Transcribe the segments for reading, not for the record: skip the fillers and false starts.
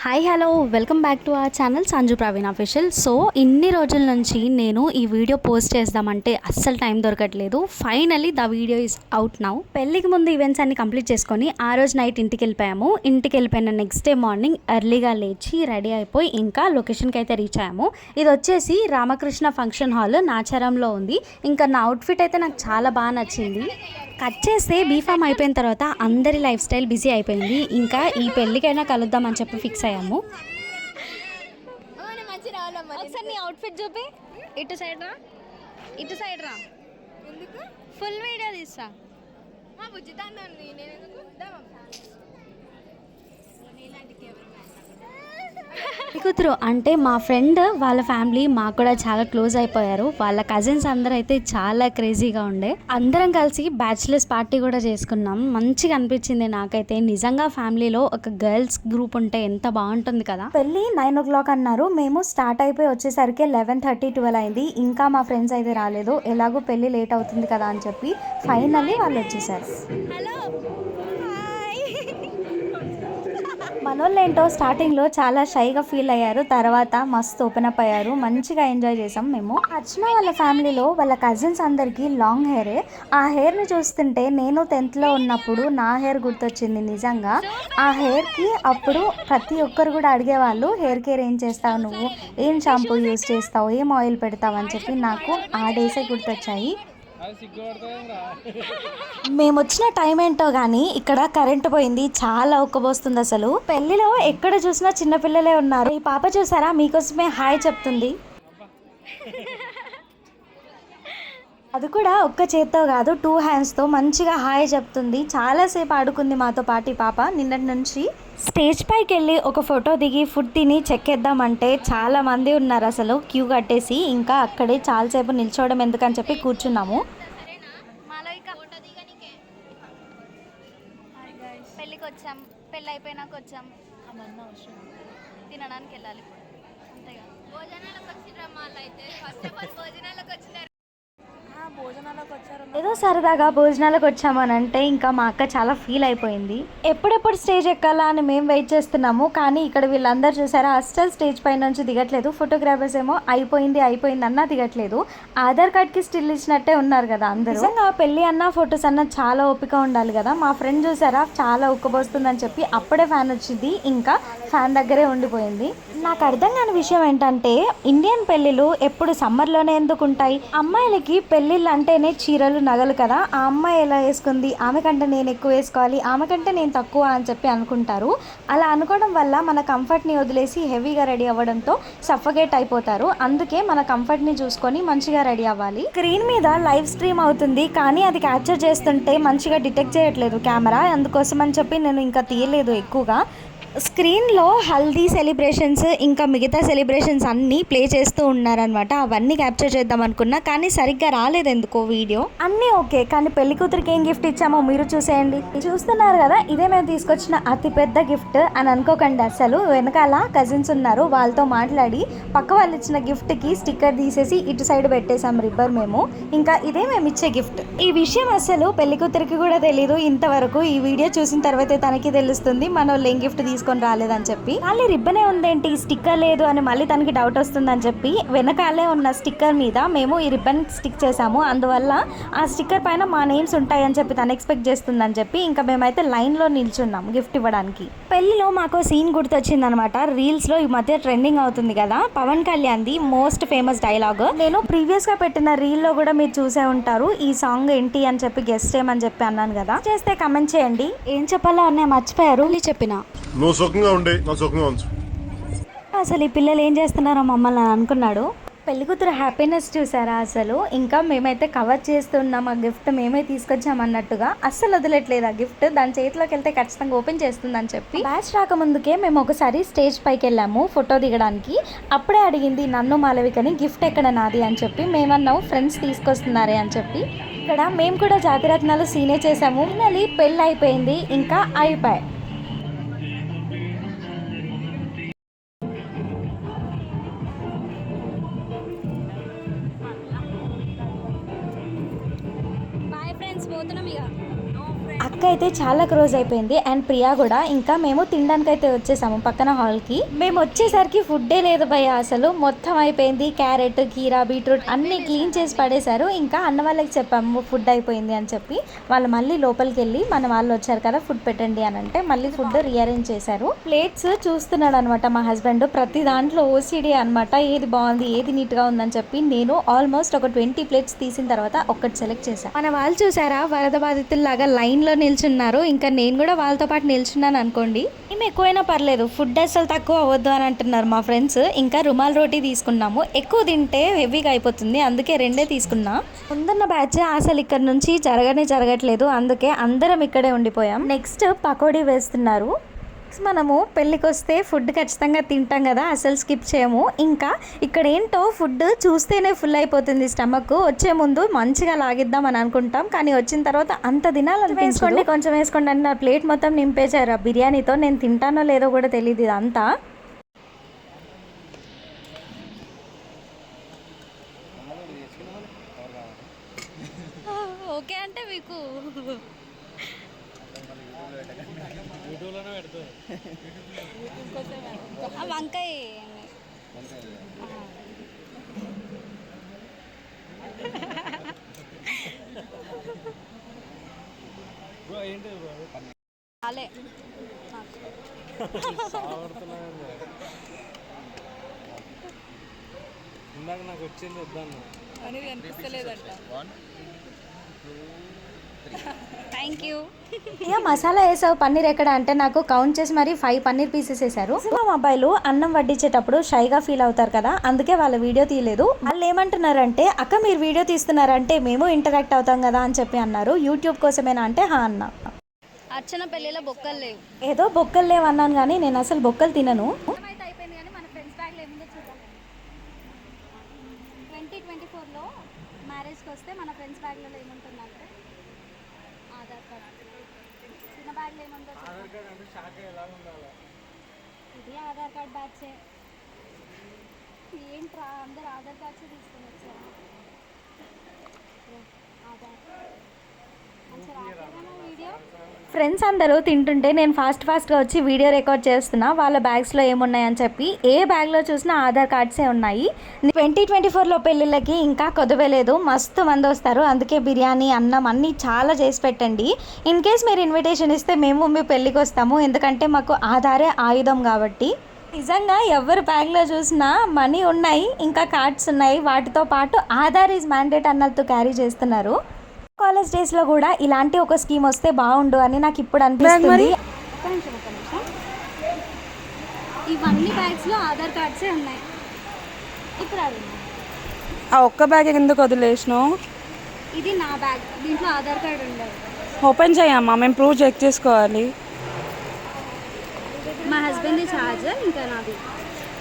Hi hello welcome back to our channel Sanju Praveen official. So ఇన్ని రోజుల నుంచి నేను ఈ వీడియో పోస్ట్ చేద్దామంటే అస్సలు టైం దొరకట్లేదు. Finally the video is out now. పెళ్ళికి ముందు ఈవెంట్స్ అన్ని కంప్లీట్ చేసుకొని ఆ రోజు నైట్ ఇంటికి వెళ్ళిపోయాము. ఇంటికి వెళ్ళిపోయిన నెక్స్ట్ డే మార్నింగ్ ఎర్లీగా లేచి రెడీ అయిపోయి ఇంకా లొకేషన్కి అయితే రీచ్ అయ్యాము. ఇది వచ్చేసి రామకృష్ణ ఫంక్షన్ హాల్ నాచారంలో ఉంది. ఇంకా నా అవుట్ఫిట్ అయితే నాకు చాలా బాగా నచ్చింది. కట్ చేస్తే బీఫామ్ అయిపోయిన తర్వాత అందరి లైఫ్ స్టైల్ బిజీ అయిపోయింది. ఇంకా ఈ పెళ్ళికైనా కలుద్దామని చెప్పి ఫిక్స్ అయ్యాము. ఒకసారి నీ అవుట్ఫిట్ చూపి. ఇటు సైడ్ రా ఫుల్ వీడియో తీస్తా. కూతురు అంటే మా ఫ్రెండ్ వాళ్ళ ఫ్యామిలీ మాకు కూడా చాలా క్లోజ్ అయిపోయారు. వాళ్ళ కజిన్స్ అందరూ అయితే చాలా క్రేజీగా ఉండే. అందరం కలిసి బ్యాచిలర్స్ పార్టీ కూడా చేసుకున్నాం. మంచిగా అనిపించింది నాకైతే. నిజంగా ఫ్యామిలీలో ఒక గర్ల్స్ గ్రూప్ ఉంటే ఎంత బాగుంటుంది కదా. పెళ్ళి 9 o'clock అన్నారు. మేము స్టార్ట్ అయిపోయి వచ్చేసరికి 11:30, 12 అయింది. ఇంకా మా ఫ్రెండ్స్ అయితే రాలేదు. ఎలాగో పెళ్ళి లేట్ అవుతుంది కదా అని చెప్పి ఫైనల్లీ వాళ్ళు వచ్చేసారు. మనోళ్ళు ఏంటో స్టార్టింగ్లో చాలా షైగా ఫీల్ అయ్యారు. తర్వాత మస్తు ఓపెన్ అప్ అయ్యారు. మంచిగా ఎంజాయ్ చేసాం మేము. అర్చన వాళ్ళ ఫ్యామిలీలో వాళ్ళ కజిన్స్ అందరికీ లాంగ్ హెయిరే. ఆ హెయిర్ని చూస్తుంటే నేను 10th ఉన్నప్పుడు నా హెయిర్ గుర్తొచ్చింది నిజంగా. ఆ హెయిర్కి అప్పుడు ప్రతి ఒక్కరు కూడా అడిగేవాళ్ళు, హెయిర్ కేర్ ఏం చేస్తావు నువ్వు, ఏం షాంపూ యూస్ చేస్తావు, ఏం ఆయిల్ పెడతావు అని చెప్పి. నాకు ఆ డేసే గుర్తొచ్చాయి. మేము వచ్చిన టైం ఏంటో కానీ ఇక్కడ కరెంట్ పోయింది. చాలా ఉక్కబోస్తుంది అసలు. పెళ్లిలో ఎక్కడ చూసినా చిన్నపిల్లలే ఉన్నారు. ఈ పాప చూసారా, మీకోసమే హాయ్ చెప్తుంది. అది కూడా ఒక్క చేత్తో కాదు, 2 handsతో మంచిగా హాయ్ చెప్తుంది. చాలాసేపు ఆడుకుంది మాతో పాటు ఈ పాప నిన్నటి నుంచి. స్టేజ్ పైకి వెళ్ళి ఒక ఫోటో దిగి ఫుడ్ తిని చెక్కేద్దామంటే చాలా మంది ఉన్నారు అసలు క్యూ కట్టేసి. ఇంకా అక్కడే చాలాసేపు నిల్చోవడం ఎందుకని చెప్పి కూర్చున్నాము. పెళ్ళికి వచ్చాం, పెళ్ళి అయిపోయినాక వచ్చాం, తినడానికి వెళ్ళాలి అంతేగా. భోజనాలకు వచ్చిరమ్మా అయితే ఫస్ట్ ఆఫ్ ఆల్ భోజనాలకు వచ్చినారు. ఏదో సరదాగా భోజనాలకు వచ్చామని అంటే ఇంకా మా అక్క చాలా ఫీల్ అయిపోయింది. ఎప్పుడెప్పుడు స్టేజ్ ఎక్కాలా అని మేము వెయిట్ చేస్తున్నాము. కానీ ఇక్కడ వీళ్ళందరూ చూసారా, అస్సలు స్టేజ్ పై నుంచి దిగట్లేదు. ఫోటోగ్రాఫర్స్ ఏమో అయిపోయింది అన్నా దిగట్లేదు. ఆధార్ కార్డ్కి స్టిల్ ఇచ్చినట్టే ఉన్నారు కదా అందరూ. నిజంగా పెళ్ళి అన్న ఫొటోస్ అన్న చాలా ఓపిక ఉండాలి కదా. మా ఫ్రెండ్ చూసారా, చాలా ఉక్కబోస్తుందని చెప్పి అప్పుడే ఫ్యాన్ వచ్చింది. ఇంకా ఫ్యాన్ దగ్గరే ఉండిపోయింది. నాకు అర్థం కాని విషయం ఏంటంటే, ఇండియన్ పెళ్ళిళ్ళు ఎప్పుడు సమ్మర్లోనే ఎందుకు ఉంటాయి? అమ్మాయిలకి పెళ్ళిళ్ళు అంటేనే చీరలు నగలు కదా. ఆ అమ్మాయి ఎలా వేసుకుంది, ఆమె కంటే నేను ఎక్కువ వేసుకోవాలి, ఆమె కంటే నేను తక్కువ అని చెప్పి అనుకుంటారు. అలా అనుకోవడం వల్ల మన కంఫర్ట్ని వదిలేసి హెవీగా రెడీ అవ్వడంతో సఫకేట్ అయిపోతారు. అందుకే మన కంఫర్ట్ని చూసుకొని మంచిగా రెడీ అవ్వాలి. స్క్రీన్ మీద లైవ్ స్ట్రీమ్ అవుతుంది కానీ అది క్యాప్చర్ చేస్తుంటే మంచిగా డిటెక్ట్ చేయట్లేదు కెమెరా. అందుకోసం అని చెప్పి నేను ఇంకా తీయలేదు ఎక్కువగా. స్క్రీన్లో హల్దీ సెలబ్రేషన్స్ ఇంకా మిగతా సెలబ్రేషన్స్ అన్నీ ప్లే చేస్తూ ఉన్నారనమాట. అవన్నీ క్యాప్చర్ చేద్దాం అనుకున్నా కానీ సరిగ్గా రాలేదు ఎందుకో వీడియో. అన్నీ ఓకే కానీ పెళ్లి కూతురికి ఏం గిఫ్ట్ ఇచ్చామో మీరు చూసేయండి. చూస్తున్నారు కదా, ఇదే మేము తీసుకొచ్చిన అతిపెద్ద గిఫ్ట్ అని అనుకోకండి అసలు. వెనకాల కజిన్స్ ఉన్నారు, వాళ్ళతో మాట్లాడి పక్క వాళ్ళు ఇచ్చిన గిఫ్ట్కి స్టిక్కర్ తీసేసి ఇటు సైడ్ పెట్టేసాం రిబ్బర్ మేము. ఇంకా ఇదే మేము ఇచ్చే గిఫ్ట్. ఈ విషయం అసలు పెళ్లి కూతురికి కూడా తెలీదు ఇంతవరకు. ఈ వీడియో చూసిన తర్వాతే తనకి తెలుస్తుంది మన వాళ్ళు ఏం గిఫ్ట్ తీసుకొని రాలేదని చెప్పి. మళ్ళీ రిబ్బనే ఉందేంటి, స్టిక్కర్ లేదు అని మళ్ళీ తనకి డౌట్ వస్తుందని చెప్పి వెనకాలే ఉన్న స్టిక్కర్ మీద మేము ఈ రిబ్బన్ స్టిక్ చేసాము. అందువల్ల ఆ స్టిక్కర్ పైన మా నేమ్స్ ఉంటాయని చెప్పి తను ఎక్స్పెక్ట్ చేస్తుందని చెప్పి ఇంకా మేమైతే లైన్లో నిల్చున్నాము గిఫ్ట్ ఇవ్వడానికి. పెళ్లిలో మాకు సీన్ గుర్తొచ్చింది అనమాట. రీల్స్లో ఈ మధ్య ట్రెండింగ్ అవుతుంది కదా, పవన్ కళ్యాణ్ది మోస్ట్ ఫేమస్ డైలాగ్. నేను ప్రీవియస్గా పెట్టిన రీల్లో కూడా మీరు చూసే ఉంటారు. ఈ సాంగ్ ఏంటి అని చెప్పి గెస్ట్ చేయమని చెప్పి అన్నాను కదా. చేస్తే కమెంట్ చేయండి. ఏం చెప్పాలో అనే మర్చిపోయారు చెప్పిన. నువ్వు సుఖంగా ఉండే నా సుఖంగా ఉంచు. అసలు ఈ పిల్లలు ఏం చేస్తున్నారో మమ్మల్ని అని అనుకున్నాడు. పెళ్లి కూతురు హ్యాపీనెస్ చూసారా అసలు. ఇంకా మేమైతే కవర్ చేస్తున్నాం ఆ గిఫ్ట్ మేమే తీసుకొచ్చామన్నట్టుగా. అస్సలు వదిలేట్లేదు ఆ గిఫ్ట్. దాని చేతిలోకి వెళ్తే ఖచ్చితంగా ఓపెన్ చేస్తుందని చెప్పి. బ్యాచ్ రాకముందుకే మేము ఒకసారి స్టేజ్ పైకి వెళ్ళాము ఫోటో దిగడానికి. అప్పుడే అడిగింది నన్ను మాలవికని గిఫ్ట్ ఎక్కడ నాది అని చెప్పి. మేమన్నాము ఫ్రెండ్స్ తీసుకొస్తున్నారే అని చెప్పి. ఇక్కడ మేము కూడా జాతిరత్నాలు సీనే చేసాము. మళ్ళీ పెళ్ళి అయిపోయింది, ఇంకా అయిపోయాయి. అక్క అయితే చాలా క్లోజ్ అయిపోయింది అండ్ ప్రియా కూడా. ఇంకా మేము తినడానికి అయితే వచ్చేసాము పక్కన హాల్కి. మేము వచ్చేసరికి ఫుడ్డే లేదు భయ్య, అసలు మొత్తం అయిపోయింది. క్యారెట్, కీరా, బీట్రూట్ అన్ని క్లీన్ చేసి పడేశారు. ఇంకా అన్న వాళ్ళకి చెప్పాము ఫుడ్ అయిపోయింది అని చెప్పి. వాళ్ళు మళ్ళీ లోపలికి వెళ్ళి మన వాళ్ళు వచ్చారు కదా ఫుడ్ పెట్టండి అని అంటే మళ్ళీ ఫుడ్ రీఅరేంజ్ చేశారు. ప్లేట్స్ చూస్తున్నాడు అనమాట మా హస్బెండ్. ప్రతి దాంట్లో ఓసిడి అనమాట, ఏది బాగుంది ఏది నీట్ గా ఉందని చెప్పి. నేను ఆల్మోస్ట్ ఒక 20 ప్లేట్స్ తీసిన తర్వాత ఒక్కటి సెలెక్ట్ చేశాను. మన వాళ్ళు చూసారా వరద బాధితుల్లాగా లైన్ లో నిల్చున్నారు. ఇంకా నేను కూడా వాళ్ళతో పాటు నిల్చున్నాను అనుకోండి. మేము ఎక్కువైనా పర్లేదు, ఫుడ్ అసలు తక్కువ అవ్వద్దు అని అంటున్నారు మా ఫ్రెండ్స్. ఇంకా రుమాల్ రోటీ తీసుకున్నాము. ఎక్కువ తింటే హెవీగా అయిపోతుంది, అందుకే 2 తీసుకున్నా. ముందున్న బ్యాచ్ అసలు ఇక్కడ నుంచి జరగట్లేదు, అందుకే అందరం ఇక్కడే ఉండిపోయాం. నెక్స్ట్ పకోడీ వేస్తున్నారు. మనము పెళ్ళికి వస్తే ఫుడ్ ఖచ్చితంగా తింటాం కదా, అసలు స్కిప్ చేయము. ఇంకా ఇక్కడ ఏంటో ఫుడ్ చూస్తేనే ఫుల్ అయిపోతుంది స్టమక్. వచ్చే ముందు మంచిగా లాగిద్దాం అని అనుకుంటాం, కానీ వచ్చిన తర్వాత అంత తినాలనిపించుకోండి, కొంచెం వేసుకోండి అని నా ప్లేట్ మొత్తం నింపేశారు ఆ బిర్యానీతో. నేను తింటానో లేదో కూడా తెలియదు ఇదంతా. ఓకే అంటే మీకు వంకాయ చాలే ఇందాక నాకు వచ్చింది వద్దన్న అనేది అనిపిస్తలేదంట. Thank you. ఇక మసాలా వేసావు పన్నీర్ ఎక్కడ అంటే నాకు కౌంట్ చేసి మరి 5 పన్నీర్ పీసెస్ వేసారు. మా అబ్బాయిలు అన్నం వడ్డించేటప్పుడు షైగా ఫీల్ అవుతారు కదా, అందుకే వాళ్ళ వీడియో తీయలేదు. వాళ్ళు ఏమంటున్నారంటే అక్క మీరు వీడియో తీస్తున్నారంటే మేము ఇంటరాక్ట్ అవుతాం కదా అని చెప్పి అన్నారు. యూట్యూబ్ కోసమేనా అంటే హా అన్న. అర్చన పెళ్ళిలో బొక్కలు లేవు. ఏదో బొక్కలు లేవు అన్నాను కానీ నేను అసలు బొక్కలు తినను. అయితే అయిపోయింది కానీ మన ఫ్రెండ్స్ బ్యాగ్లో ఏముందో చూద్దాం. 2024లో మ్యారేజ్కి వస్తే మన ఫ్రెండ్స్ బ్యాగ్లో ఏముంటుందంటే ఆధార్ కార్డ్. చిన్న బ్యాగ్లో ఏముందో ఇది ఆధార్ కార్డ్ బ్యాచే. ఏంట్రా అందరు ఆధార్ కార్డ్స్ తీసుకొని వచ్చారా? ఆధార్ మంచిగా రాకేనా వీడియో. ఫ్రెండ్స్ అందరూ తింటుంటే నేను ఫాస్ట్గా వచ్చి వీడియో రికార్డ్ చేస్తున్నా. వాళ్ళ బ్యాగ్స్లో ఏమున్నాయని చెప్పి. ఏ బ్యాగ్లో చూసినా ఆధార్ కార్డ్సే ఉన్నాయి. 2024లో పెళ్ళిళ్ళకి ఇంకా కొదవలేదు, మస్తు మంది వస్తారు. అందుకే బిర్యానీ, అన్నం అన్నీ చాలా చేసి పెట్టండి. ఇన్ కేస్ మీరు ఇన్విటేషన్ ఇస్తే మేము మీ పెళ్ళికి వస్తాము, ఎందుకంటే మాకు ఆధారే ఆయుధం కాబట్టి. నిజంగా ఎవరి బ్యాగ్లో చూసినా మనీ ఉన్నాయి, ఇంకా కార్డ్స్ ఉన్నాయి. వాటితో పాటు ఆధార్ ఈజ్ మ్యాండేట్ అన్నట్టు క్యారీ చేస్తున్నారు. కాలేజ్ డేస్లో కూడా ఇలాంటి ఒక స్కీమ్ వస్తే బాగుండు అని నాకు ఇప్పుడు అనిపిస్తుంది. ఇవన్నీ బ్యాగ్స్లో ఆధార్ కార్డ్సే ఉన్నాయి. ఇప్పుడు ఆ ఒక్క బ్యాగ్ ఎందుకు వదిలేసినావు? ఇది నా బ్యాగ్, దీంట్లో ఆధార్ కార్డ్ ఉండదు. ఓపెన్ చేయమ్మా, మేము ప్రూఫ్ చెక్ చేసుకోవాలి. మా హస్బెండ్ ఛార్జర్, ఇంకా నాది.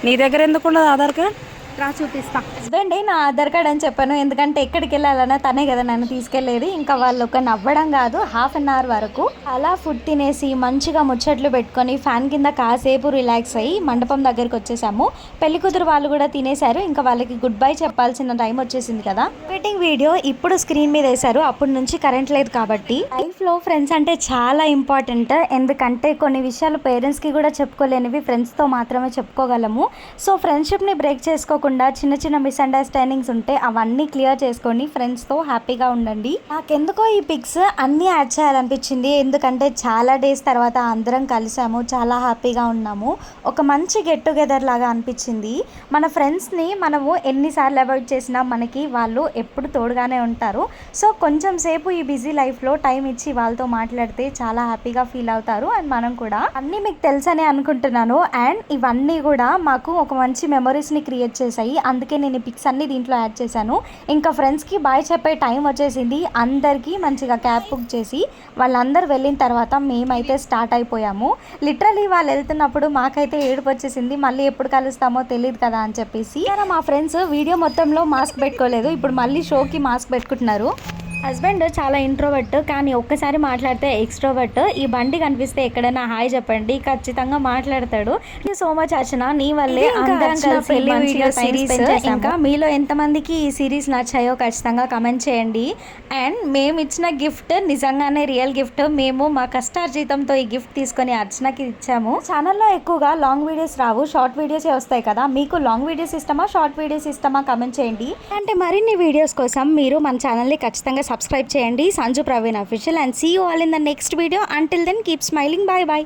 నీ దగ్గర ఎందుకు ఉండదు ఆధార్ కార్డ్? రా చూపిస్తా. హస్బెండే నా ఆధార్ కార్డ్ అని చెప్పాను, ఎందుకంటే ఎక్కడికి వెళ్ళాలన్నా తనే కదా నన్ను తీసుకెళ్లేది. ఇంకా వాళ్ళు ఒక నవ్వడం కాదు, ½ అన్ అవర్ వరకు అలా ఫుడ్ తినేసి మంచిగా ముచ్చట్లు పెట్టుకొని ఫ్యాన్ కింద కాసేపు రిలాక్స్ అయ్యి మండపం దగ్గరికి వచ్చేసాము. పెళ్లి కూతురు వాళ్ళు కూడా తినేశారు. ఇంకా వాళ్ళకి గుడ్ బై చెప్పాల్సిన టైం వచ్చేసింది కదా. వెడ్డింగ్ వీడియో ఇప్పుడు స్క్రీన్ మీద వేశారు, అప్పటి నుంచి కరెంట్ లేదు కాబట్టి. లైఫ్లో ఫ్రెండ్స్ అంటే చాలా ఇంపార్టెంట్, ఎందుకంటే కొన్ని విషయాలు పేరెంట్స్కి కూడా చెప్పుకోలేనివి ఫ్రెండ్స్తో మాత్రమే చెప్పుకోగలము. సో ఫ్రెండ్షిప్ని బ్రేక్ చేసుకో చిన్న చిన్న మిస్అండర్స్టాండింగ్స్ ఉంటే అవన్నీ క్లియర్ చేసుకొని ఫ్రెండ్స్తో హ్యాపీగా ఉండండి. నాకెందుకో ఈ పిక్స్ అన్నీ యాడ్ చేయాలనిపించింది, ఎందుకంటే చాలా డేస్ తర్వాత అందరం కలిసాము, చాలా హ్యాపీగా ఉన్నాము. ఒక మంచి గెట్ టుగెదర్ లాగా అనిపించింది. మన ఫ్రెండ్స్ని మనము ఎన్నిసార్లు అవాయిడ్ చేసినా మనకి వాళ్ళు ఎప్పుడు తోడుగానే ఉంటారు. సో కొంచెం సేపు ఈ బిజీ లైఫ్లో టైం ఇచ్చి వాళ్ళతో మాట్లాడితే చాలా హ్యాపీగా ఫీల్ అవుతారు. అండ్ మనం కూడా అన్నీ మీకు తెలుసనే అనుకుంటున్నాను. అండ్ ఇవన్నీ కూడా మాకు ఒక మంచి మెమరీస్ని క్రియేట్ చేసాయి, అందుకే నేను ఈ పిక్స్ అన్ని దీంట్లో యాడ్ చేశాను. ఇంకా ఫ్రెండ్స్కి బాయ్ చెప్పే టైం వచ్చేసింది. అందరికీ మంచిగా క్యాబ్ బుక్ చేసి వాళ్ళందరూ వెళ్ళిన తర్వాత మేమైతే స్టార్ట్ అయిపోయాము. లిటరలీ వాళ్ళు వెళ్తున్నప్పుడు మాకైతే ఏడుపు వచ్చేసింది, మళ్ళీ ఎప్పుడు కలుస్తామో తెలియదు కదా అని చెప్పేసి. మా ఫ్రెండ్స్ వీడియో మొత్తంలో మాస్క్ పెట్టుకోలేదు, ఇప్పుడు మళ్ళీ షోకి మాస్క్ పెట్టుకుంటున్నారు. హస్బెండ్ చాలా ఇంట్రోవర్ట్, కానీ ఒక్కసారి మాట్లాడితే ఎక్స్ట్రోవర్ట్. ఈ బండి కనిపిస్తే ఎక్కడైనా హాయ్ చెప్పండి, ఖచ్చితంగా మాట్లాడతాడు. సో మచ్ అర్చన, నీ వల్లే అందరం కలిసి మంచిగా సిరీస్. ఇంకా మీలో ఎంతమందికి ఈ సిరీస్ నచ్చాయో ఖచ్చితంగా కమెంట్ చేయండి. అండ్ మేము ఇచ్చిన గిఫ్ట్ నిజంగానే రియల్ గిఫ్ట్. మేము మా కష్టార్జితంతో ఈ గిఫ్ట్ తీసుకొని అర్చనకి ఇచ్చాము. ఛానల్లో ఎక్కువగా లాంగ్ వీడియోస్ రావు, షార్ట్ వీడియోసే వస్తాయి కదా. మీకు లాంగ్ వీడియోస్ ఇష్టమా, షార్ట్ వీడియోస్ ఇష్టమా, కమెంట్ చేయండి. అంటే మరిన్ని వీడియోస్ కోసం మీరు మన ఛానల్ని ఖచ్చితంగా సబ్స్క్రైబ్ చేయండి. Sanju Praveen official. And see you all in the next video. Until then keep smiling. Bye bye.